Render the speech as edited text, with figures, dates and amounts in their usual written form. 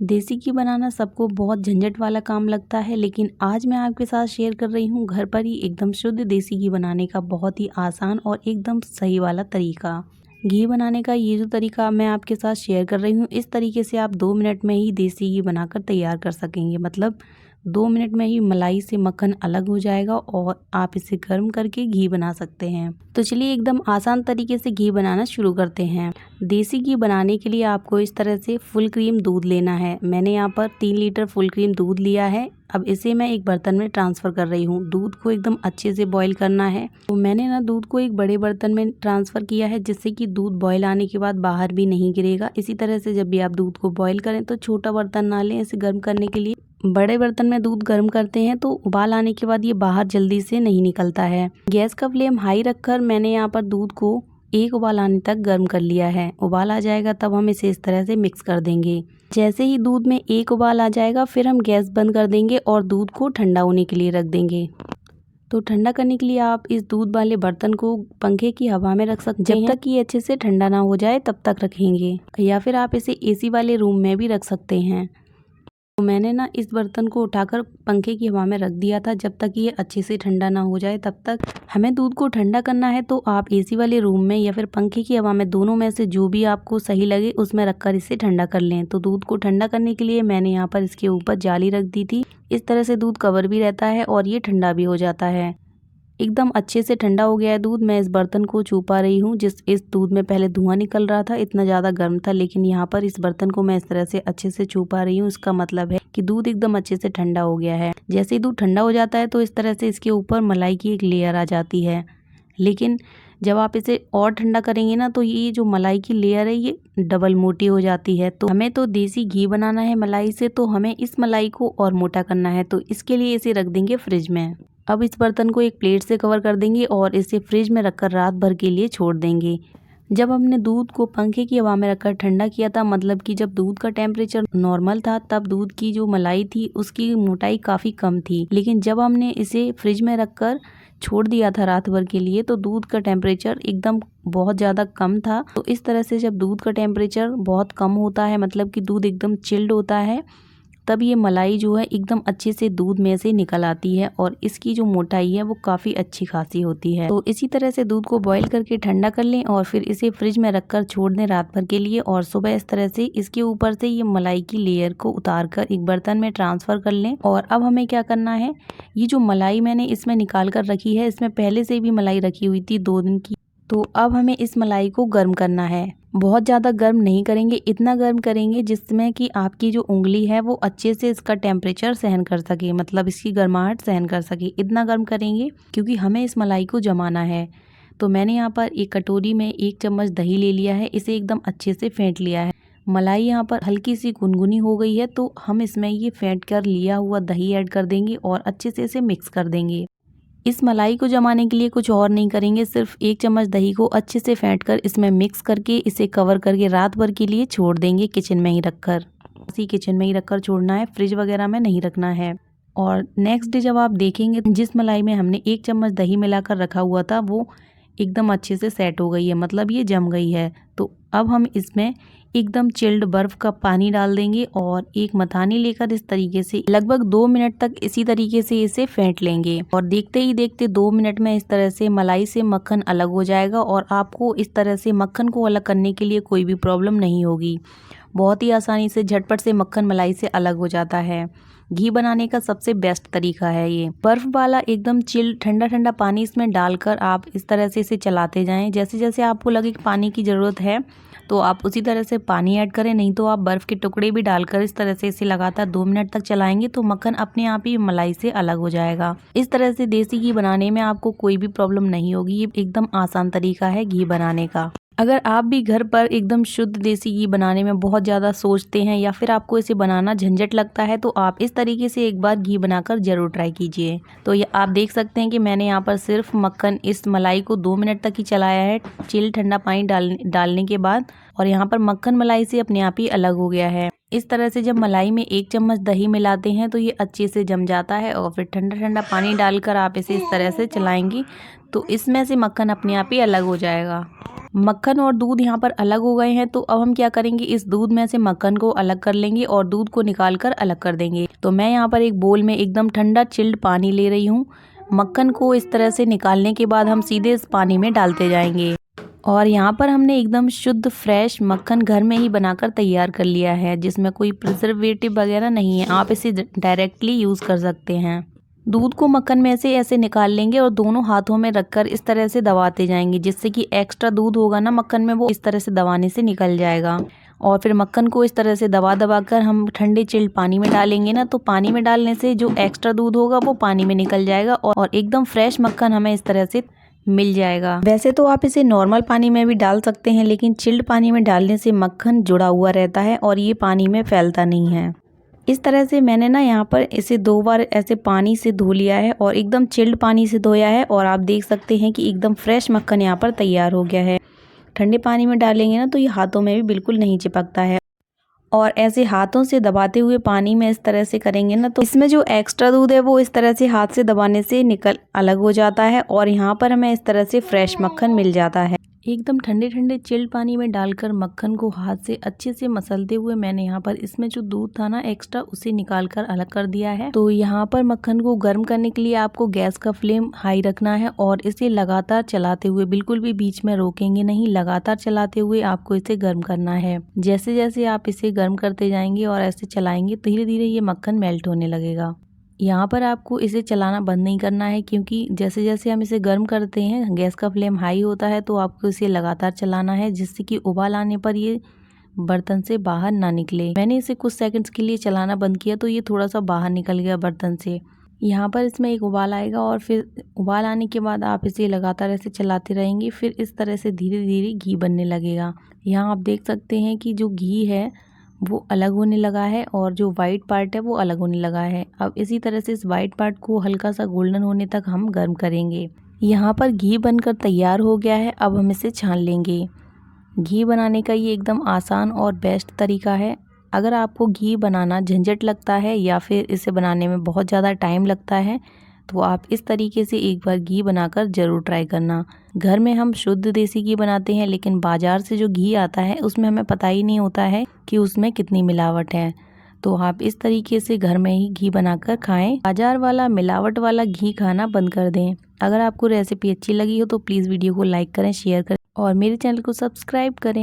देसी घी बनाना सबको बहुत झंझट वाला काम लगता है, लेकिन आज मैं आपके साथ शेयर कर रही हूँ घर पर ही एकदम शुद्ध देसी घी बनाने का बहुत ही आसान और एकदम सही वाला तरीका। घी बनाने का ये जो तरीका मैं आपके साथ शेयर कर रही हूँ, इस तरीके से आप 2 मिनट में ही देसी घी बनाकर तैयार कर सकेंगे। मतलब 2 मिनट में ही मलाई से मक्खन अलग हो जाएगा और आप इसे गर्म करके घी बना सकते हैं। तो चलिए एकदम आसान तरीके से घी बनाना शुरू करते हैं। देसी घी बनाने के लिए आपको इस तरह से फुल क्रीम दूध लेना है। मैंने यहाँ पर 3 लीटर फुल क्रीम दूध लिया है। अब इसे मैं एक बर्तन में ट्रांसफ़र कर रही हूँ। दूध को एकदम अच्छे से बॉईल करना है। तो मैंने ना दूध को एक बड़े बर्तन में ट्रांसफ़र किया है, जिससे कि दूध बॉईल आने के बाद बाहर भी नहीं गिरेगा। इसी तरह से जब भी आप दूध को बॉईल करें तो छोटा बर्तन ना लें इसे गर्म करने के लिए। बड़े बर्तन में दूध गर्म करते हैं तो उबाल आने के बाद ये बाहर जल्दी से नहीं निकलता है। गैस का फ्लेम हाई रखकर मैंने यहाँ पर दूध को एक उबाल आने तक गर्म कर लिया है। उबाल आ जाएगा तब हम इसे इस तरह से मिक्स कर देंगे। जैसे ही दूध में एक उबाल आ जाएगा फिर हम गैस बंद कर देंगे और दूध को ठंडा होने के लिए रख देंगे। तो ठंडा करने के लिए आप इस दूध वाले बर्तन को पंखे की हवा में रख सकते हैं। जब तक ये अच्छे से ठंडा ना हो जाए तब तक रखेंगे, या फिर आप इसे एसी वाले रूम में भी रख सकते हैं। तो मैंने ना इस बर्तन को उठाकर पंखे की हवा में रख दिया था। जब तक ये अच्छे से ठंडा ना हो जाए तब तक हमें दूध को ठंडा करना है। तो आप एसी वाले रूम में या फिर पंखे की हवा में, दोनों में से जो भी आपको सही लगे उसमें रखकर इसे ठंडा कर लें। तो दूध को ठंडा करने के लिए मैंने यहाँ पर इसके ऊपर जाली रख दी थी। इस तरह से दूध कवर भी रहता है और ये ठंडा भी हो जाता है। एकदम अच्छे से ठंडा हो गया है दूध। मैं इस बर्तन को छुपा रही हूँ। इस दूध में पहले धुआं निकल रहा था, इतना ज़्यादा गर्म था, लेकिन यहाँ पर इस बर्तन को मैं इस तरह से अच्छे से छुपा रही हूँ। इसका मतलब है कि दूध एकदम अच्छे से ठंडा हो गया है। जैसे ही दूध ठंडा हो जाता है तो इस तरह से इसके ऊपर मलाई की एक लेयर आ जाती है। लेकिन जब आप इसे और ठंडा करेंगे ना तो ये जो मलाई की लेयर है ये डबल मोटी हो जाती है। तो हमें तो देसी घी बनाना है मलाई से, तो हमें इस मलाई को और मोटा करना है। तो इसके लिए इसे रख देंगे फ्रिज में। अब इस बर्तन को एक प्लेट से कवर कर देंगे और इसे फ्रिज में रखकर रात भर के लिए छोड़ देंगे। जब हमने दूध को पंखे की हवा में रखकर ठंडा किया था, मतलब कि जब दूध का टेम्परेचर नॉर्मल था, तब दूध की जो मलाई थी उसकी मोटाई काफ़ी कम थी। लेकिन जब हमने इसे फ्रिज में रखकर छोड़ दिया था रात भर के लिए, तो दूध का टेम्परेचर एकदम बहुत ज़्यादा कम था। तो इस तरह से जब दूध का टेम्परेचर बहुत कम होता है, मतलब कि दूध एकदम चिल्ड होता है, तब ये मलाई जो है एकदम अच्छे से दूध में से निकल आती है और इसकी जो मोटाई है वो काफ़ी अच्छी खासी होती है। तो इसी तरह से दूध को बॉईल करके ठंडा कर लें और फिर इसे फ्रिज में रखकर छोड़ दें रात भर के लिए। और सुबह इस तरह से इसके ऊपर से ये मलाई की लेयर को उतार कर एक बर्तन में ट्रांसफ़र कर लें। और अब हमें क्या करना है, ये जो मलाई मैंने इसमें निकाल कर रखी है, इसमें पहले से भी मलाई रखी हुई थी 2 दिन की। तो अब हमें इस मलाई को गर्म करना है। बहुत ज़्यादा गर्म नहीं करेंगे, इतना गर्म करेंगे जिसमें कि आपकी जो उंगली है वो अच्छे से इसका टेम्परेचर सहन कर सके, मतलब इसकी गर्माहट सहन कर सके। इतना गर्म करेंगे क्योंकि हमें इस मलाई को जमाना है। तो मैंने यहाँ पर एक कटोरी में 1 चम्मच दही ले लिया है, इसे एकदम अच्छे से फेंट लिया है। मलाई यहाँ पर हल्की सी गुनगुनी हो गई है, तो हम इसमें ये फेंट कर लिया हुआ दही ऐड कर देंगे और अच्छे से इसे मिक्स कर देंगे। इस मलाई को जमाने के लिए कुछ और नहीं करेंगे, सिर्फ 1 चम्मच दही को अच्छे से फेंटकर इसमें मिक्स करके इसे कवर करके रात भर के लिए छोड़ देंगे किचन में ही रखकर। इसी किचन में ही रखकर छोड़ना है, फ्रिज वगैरह में नहीं रखना है। और नेक्स्ट डे जब आप देखेंगे, जिस मलाई में हमने 1 चम्मच दही मिलाकर रखा हुआ था वो एकदम अच्छे से सेट हो गई है, मतलब ये जम गई है। तो अब हम इसमें एकदम चिल्ड बर्फ़ का पानी डाल देंगे और एक मथानी लेकर इस तरीके से लगभग 2 मिनट तक इसी तरीके से इसे फेंट लेंगे। और देखते ही देखते 2 मिनट में इस तरह से मलाई से मक्खन अलग हो जाएगा और आपको इस तरह से मक्खन को अलग करने के लिए कोई भी प्रॉब्लम नहीं होगी। बहुत ही आसानी से झटपट से मक्खन मलाई से अलग हो जाता है। घी बनाने का सबसे बेस्ट तरीका है ये। बर्फ वाला एकदम चिल ठंडा ठंडा पानी इसमें डालकर आप इस तरह से इसे चलाते जाएं। जैसे जैसे आपको लगे कि पानी की ज़रूरत है तो आप उसी तरह से पानी ऐड करें, नहीं तो आप बर्फ़ के टुकड़े भी डालकर इस तरह से इसे लगातार 2 मिनट तक चलाएंगे तो मक्खन अपने आप ही मलाई से अलग हो जाएगा। इस तरह से देसी घी बनाने में आपको कोई भी प्रॉब्लम नहीं होगी। ये एकदम आसान तरीका है घी बनाने का। अगर आप भी घर पर एकदम शुद्ध देसी घी बनाने में बहुत ज़्यादा सोचते हैं या फिर आपको इसे बनाना झंझट लगता है, तो आप इस तरीके से एक बार घी बनाकर ज़रूर ट्राई कीजिए। तो ये आप देख सकते हैं कि मैंने यहाँ पर सिर्फ मक्खन इस मलाई को 2 मिनट तक ही चलाया है चिल ठंडा पानी डालने के बाद, और यहाँ पर मक्खन मलाई से अपने आप ही अलग हो गया है। इस तरह से जब मलाई में 1 चम्मच दही मिलाते हैं तो ये अच्छे से जम जाता है और फिर ठंडा ठंडा पानी डालकर आप इसे इस तरह से चलाएंगी तो इसमें से मक्खन अपने आप ही अलग हो जाएगा। मक्खन और दूध यहाँ पर अलग हो गए हैं, तो अब हम क्या करेंगे, इस दूध में से मक्खन को अलग कर लेंगे और दूध को निकाल कर अलग कर देंगे। तो मैं यहाँ पर एक बोल में एकदम ठंडा चिल्ड पानी ले रही हूँ। मक्खन को इस तरह से निकालने के बाद हम सीधे इस पानी में डालते जाएंगे। और यहाँ पर हमने एकदम शुद्ध फ्रेश मक्खन घर में ही बनाकर तैयार कर लिया है, जिसमें कोई प्रिजर्वेटिव वगैरह नहीं है। आप इसे डायरेक्टली यूज़ कर सकते हैं। दूध को मक्खन में से ऐसे निकाल लेंगे और दोनों हाथों में रखकर इस तरह से दबाते जाएंगे, जिससे कि एक्स्ट्रा दूध होगा ना मक्खन में, वो इस तरह से दबाने से निकल जाएगा। और फिर मक्खन को इस तरह से दबा दबा कर हम ठंडे चिल्ड पानी में डालेंगे ना, तो पानी में डालने से जो एक्स्ट्रा दूध होगा वो पानी में निकल जाएगा और एकदम फ्रेश मक्खन हमें इस तरह से मिल जाएगा। वैसे तो आप इसे नॉर्मल पानी में भी डाल सकते हैं, लेकिन चिल्ड पानी में डालने से मक्खन जुड़ा हुआ रहता है और ये पानी में फैलता नहीं है। इस तरह से मैंने ना यहाँ पर इसे 2 बार ऐसे पानी से धो लिया है और एकदम चिल्ड पानी से धोया है। और आप देख सकते हैं कि एकदम फ्रेश मक्खन यहाँ पर तैयार हो गया है। ठंडे पानी में डालेंगे ना तो ये हाथों में भी बिल्कुल नहीं चिपकता है। और ऐसे हाथों से दबाते हुए पानी में इस तरह से करेंगे ना, तो इसमें जो एक्स्ट्रा दूध है वो इस तरह से हाथ से दबाने से निकल अलग हो जाता है और यहाँ पर हमें इस तरह से फ्रेश मक्खन मिल जाता है। एकदम ठंडे ठंडे चिल्ड पानी में डालकर मक्खन को हाथ से अच्छे से मसलते हुए मैंने यहाँ पर इसमें जो दूध था ना एक्स्ट्रा, उसे निकाल कर अलग कर दिया है। तो यहाँ पर मक्खन को गर्म करने के लिए आपको गैस का फ्लेम हाई रखना है और इसे लगातार चलाते हुए, बिल्कुल भी बीच में रोकेंगे नहीं, लगातार चलाते हुए आपको इसे गर्म करना है। जैसे जैसे आप इसे गर्म करते जाएंगे और ऐसे चलाएंगे, धीरे धीरे ये मक्खन मेल्ट होने लगेगा। यहाँ पर आपको इसे चलाना बंद नहीं करना है, क्योंकि जैसे जैसे हम इसे गर्म करते हैं गैस का फ्लेम हाई होता है, तो आपको इसे लगातार चलाना है, जिससे कि उबाल आने पर ये बर्तन से बाहर ना निकले। मैंने इसे कुछ सेकंड्स के लिए चलाना बंद किया तो ये थोड़ा सा बाहर निकल गया बर्तन से। यहाँ पर इसमें एक उबाल आएगा और फिर उबाल आने के बाद आप इसे लगातार ऐसे चलाते रहेंगे, फिर इस तरह से धीरे धीरे घी बनने लगेगा। यहाँ आप देख सकते हैं कि जो घी है वो अलग होने लगा है और जो वाइट पार्ट है वो अलग होने लगा है। अब इसी तरह से इस वाइट पार्ट को हल्का सा गोल्डन होने तक हम गर्म करेंगे। यहाँ पर घी बनकर तैयार हो गया है। अब हम इसे छान लेंगे। घी बनाने का ये एकदम आसान और बेस्ट तरीका है। अगर आपको घी बनाना झंझट लगता है या फिर इसे बनाने में बहुत ज़्यादा टाइम लगता है, तो आप इस तरीके से एक बार घी बनाकर ज़रूर ट्राई करना। घर में हम शुद्ध देसी घी बनाते हैं, लेकिन बाज़ार से जो घी आता है उसमें हमें पता ही नहीं होता है कि उसमें कितनी मिलावट है। तो आप इस तरीके से घर में ही घी बनाकर खाएं। बाज़ार वाला मिलावट वाला घी खाना बंद कर दें। अगर आपको रेसिपी अच्छी लगी हो तो प्लीज़ वीडियो को लाइक करें, शेयर करें और मेरे चैनल को सब्सक्राइब करें।